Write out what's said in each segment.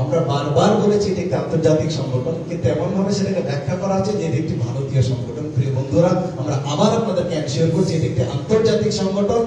আমরা বারবার বলেছি এটি একটি আন্তর্জাতিক সংগঠন, কিন্তু এমন ভাবে সেটাকে ব্যাখ্যা করা হচ্ছে যে এটি একটি ভারতীয় সংগঠন। প্রিয় বন্ধুরা, আমরা আবার আপনাদেরকে এনশিওর করছি এটি একটি আন্তর্জাতিক সংগঠন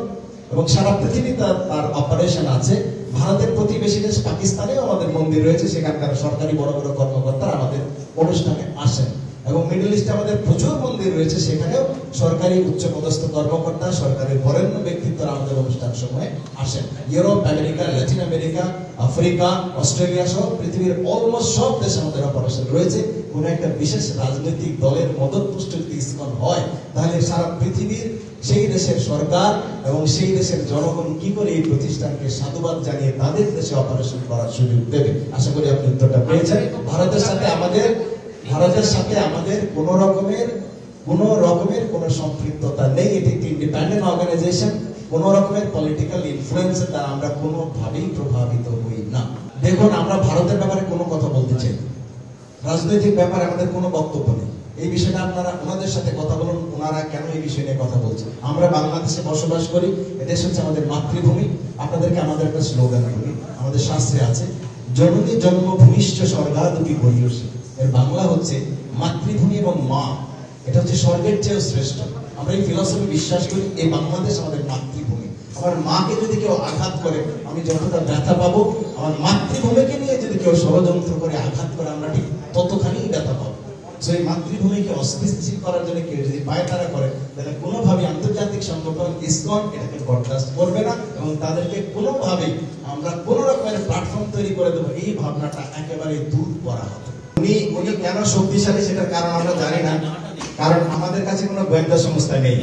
এবং সারা পৃথিবী তার অপারেশন আছে। ভারতের প্রতিবেশী দেশ পাকিস্তানেও আমাদের মন্দির রয়েছে, সেখানকার সরকারি বড় বড় কর্মকর্তারা আমাদের অনুষ্ঠানে আসেন। এবং মিডল ইস্টে আমাদের প্রচুর মন্দির রয়েছে, সেখানেও সরকারি উচ্চপদস্থ কর্মকর্তা, সরকারের বরেণ্য ব্যক্তিত্বরা আমাদের অনুষ্ঠান সময়ে আসেন। Europe, America, Latin America, Africa, Australia সহ পৃথিবীর অলমোস্ট সব দেশে আমাদের অপারেশন রয়েছে। কোন একটা বিশেষ রাজনৈতিক দলের মদতপুষ্ট যদি ইসকন হয়, তাহলে সারা পৃথিবীর সেই দেশের সরকার এবং সেই দেশের জনগণ কি করে এই প্রতিষ্ঠানকে সাধুবাদ জানিয়ে তাদের দেশে অপারেশন করার সুযোগ দেবে। আশা করি আপনি উত্তরটা পেয়েছেন। ভারতের সাথে আমাদের কোন রকমের কোন সম্পৃক্ততা নেই। এটি একটি ইন্ডিপেন্ডেন্ট অর্গানাইজেশন। কোন রকমের পলিটিক্যাল ইনফ্লুয়েন্সের দ্বারা আমরা কোনোভাবেই প্রভাবিত হই না। দেখুন, আমরা ভারতের ব্যাপারে কোনো কথা বলতে চাই, রাজনৈতিক ব্যাপারে আমাদের কোনো বক্তব্য নেই। এই বিষয়টা আপনারা ওনাদের সাথে কথা বলুন, ওনারা কেন এই বিষয় নিয়ে কথা বলছেন। আমরা বাংলাদেশে বসবাস করি, এদেশ হচ্ছে আমাদের মাতৃভূমি। আপনাদেরকে আমাদের একটা স্লোগান বলি, আমাদের শাস্ত্রে আছে, জননী জন্মভূমিষ্ঠ স্বর্গাদপি গরীয়সী। এর বাংলা হচ্ছে মাতৃভূমি এবং মা, এটা হচ্ছে স্বর্গের চেয়েও শ্রেষ্ঠ। আমরা এই ফিলসফি বিশ্বাস করি। এই বাংলাদেশ আমাদের মাতৃভূমি। আমার মাকে যদি কেউ আঘাত করে আমি যতটা ব্যথা পাবো, আমার মাতৃভূমিকে নিয়ে যদি কেউ ষড়যন্ত্র করে আঘাত করে আমরা ঠিক ততখানি ব্যথা পাবো। এই মাতৃভূমিকে অস্থিতিশীল করার জন্য কেউ যদি পায়তারা করে, তাহলে কোনোভাবে আন্তর্জাতিক সংগঠন ইসকন এটাকে বরদাস্ত করবে না এবং তাদেরকে কোনোভাবেই আমরা কোন রকমের প্ল্যাটফর্ম তৈরি করে দেবো, এই ভাবনাটা একেবারে দূর করা হবে। উনি কেন শক্তিশালী সেটার কারণ আমরা জানি না, কারণ আমাদের কাছে কোনো গোয়েন্দা সংস্থা নেই।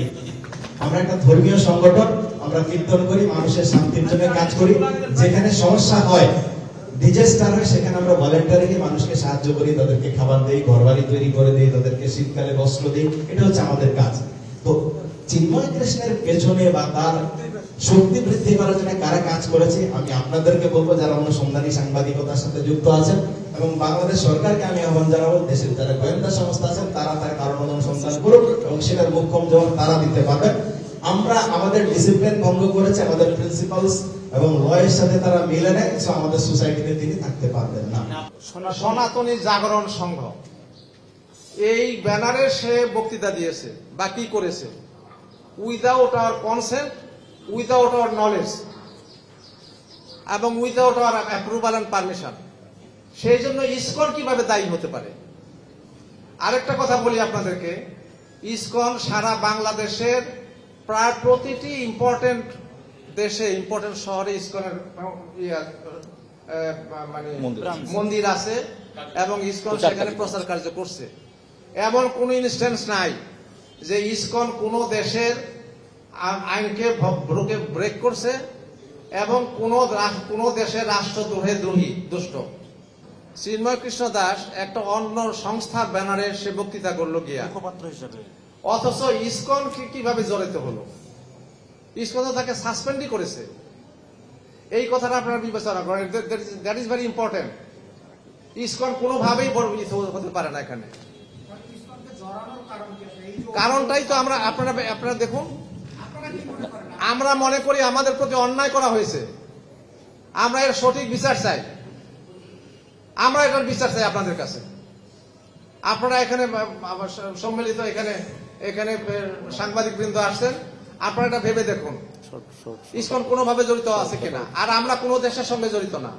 আমরা একটা ধর্মীয় সংগঠন, আমরা কীর্তন করি, মানুষের শান্তির জন্য কাজ করি। যেখানে সমস্যা হয়, ডিজাস্টার হয়, সেখানে আমরা ভলেন্টারিলি মানুষকে সাহায্য করি, তাদেরকে খাবার দেই, ঘরবাড়ি তৈরি করে দিই, তাদেরকে শীতকালে বস্ত্র দিই। এটা হচ্ছে আমাদের কাজ। তো চিন্ময় কৃষ্ণের পেছনে বা তার শক্তি বৃদ্ধি করার জন্য কারা কাজ করেছে আমি আপনাদেরকে বলবো, যারা অনুসন্ধানী সাংবাদিকতার সাথে যুক্ত আছেন। এবং বাংলাদেশ সরকারকে আমি আহ্বান জানাবো, দেশের যারা গোয়েন্দা সংস্থা আছেন তারা তার কারণ অনুসন্ধান করুক এবং সেটার মুখ্যম জবাব তারা দিতে পারবেন। আমরা আমাদের ডিসিপ্লিন ভঙ্গ করেছে, আমাদের প্রিন্সিপালস এবং লয়ের সাথে তারা মিলে নেয়, আমাদের সোসাইটিতে তিনি থাকতে পারবেন না। সনাতনী জাগরণ সংঘ এই ব্যানারে সে বক্তৃতা দিয়েছে বা কি করেছে, without our consent, without our knowledge এবং without our approval and permission. সেই জন্য ইসকন কিভাবে দায়ী হতে পারে? আরেকটা কথা বলি আপনাদেরকে, ইসকন সারা বাংলাদেশের প্রায় প্রতিটি ইম্পর্টেন্ট দেশে, ইম্পর্টেন্ট শহরে ইসকনের মানে মন্দির আছে এবং ইসকন সেখানে প্রচার কার্য করছে। এমন কোন ইনস্ট্যান্স নাই যে ইসকন কোন দেশের আইনকে ব্রেক করছে এবং কোন দেশের রাষ্ট্রদ্রোহী দুষ্ট। চিন্ময় কৃষ্ণ দাস একটা অন্য সংস্থার ব্যানারে সে বক্তৃতা করলো গিয়া মুখপাত্র হিসেবে, অথচ ইসকন কিভাবে জড়িত হলো? ইসকন তো তাকে সাসপেন্ডই করেছে। এই কথাটা আপনারা বিবেচনা করেন, that is very important. ISKCON কোনোভাবেই হতে পারে না এখানে। কারণটাই তো আপনারা দেখুন, আমরা মনে করি আমাদের প্রতি অন্যায় করা হয়েছে, আমরা এর সঠিক বিচার চাই, আমরা এটার বিচার চাই আপনাদের কাছে। আপনারা এখানে সম্মিলিত, এখানে সাংবাদিক বৃন্দ আসছেন, আপনারা এটা ভেবে দেখুন ইসকন কোনোভাবে জড়িত আছে কিনা। আর আমরা কোনো দেশের সঙ্গে জড়িত না।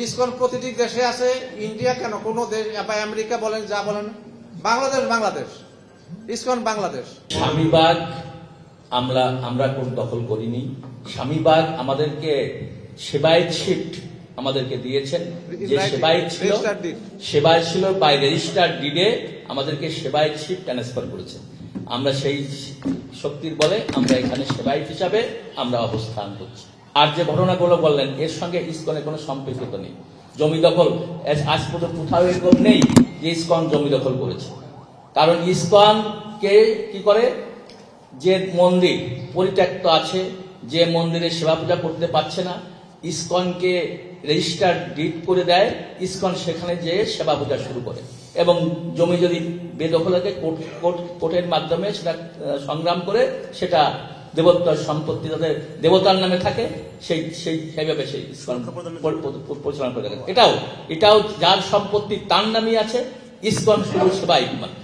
ইসকন প্রতিটি দেশে আছে। ইন্ডিয়া কেন, কোন দেশ বা আমেরিকা বলেন, যা বলেন, বাংলাদেশ ইসকন বাংলাদেশ। স্বামীবাগ আমরা কোন দখল করিনি। স্বামীবাগ আমাদেরকে সেবায়েত শিফট আমাদেরকে দিয়েছেন, যে সেবায়েত ছিল বাই রেজিস্টার্ড ডিডে আমাদেরকে সেবায়েত শিফট ট্রান্সফার করেছেন। আমরা সেই শক্তির বলে আমরা এখানে সেবায়েত হিসাবে আমরা অবস্থান করছি। আর যে ঘটনাগুলো বললেন, এর সঙ্গে ইসকনের কোনো সম্পৃক্ততা নেই। জমি দখল আজ পর্যন্ত কোথাও এরকম নেই যে ইসকন জমি দখল করেছে। কারণ ইসকনকে কি করে, যে মন্দির পরিত্যক্ত আছে, যে মন্দিরে সেবা পূজা করতে পারছে না, ইসকনকে রেজিস্টার্ড ডিড করে দেয়, ইসকন সেখানে যেয়ে সেবা পূজা শুরু করে এবং জমি যদি বেদখল থাকে কোর্টের মাধ্যমে সেটা সংগ্রাম করে সেটা দেবতার সম্পত্তি যাদের দেবতার নামে থাকে সেইভাবে সেই ইসকন পরিচালনা করে থাকে। এটাও যার সম্পত্তি তার নামই আছে, ইসকন শুধু সেবাই মাত্র,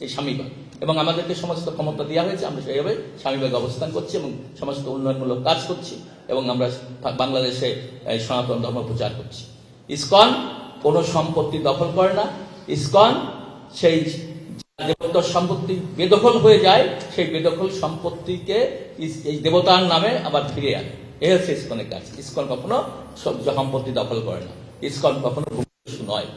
এই স্বামীবাগ। এবং আমাদেরকে সমস্ত ক্ষমতা দেওয়া হয়েছে, আমরা সেইভাবে স্বামীবাগে অবস্থান করছি এবং সমস্ত উন্নয়নমূলক কাজ করছি এবং আমরা বাংলাদেশে সনাতন ধর্ম প্রচার করছি। ইসকন কোনো সম্পত্তি দখল করে না, ইসকন সেই দেবতার সম্পত্তি বেদখল হয়ে যায়, সেই বেদখল সম্পত্তিকে এই দেবতার নামে আবার ফিরে আনে। এই হচ্ছে ইসকনের কাজ। ইসকন কখনো সম্পত্তি দখল করে না, ইসকন কখনো নয়।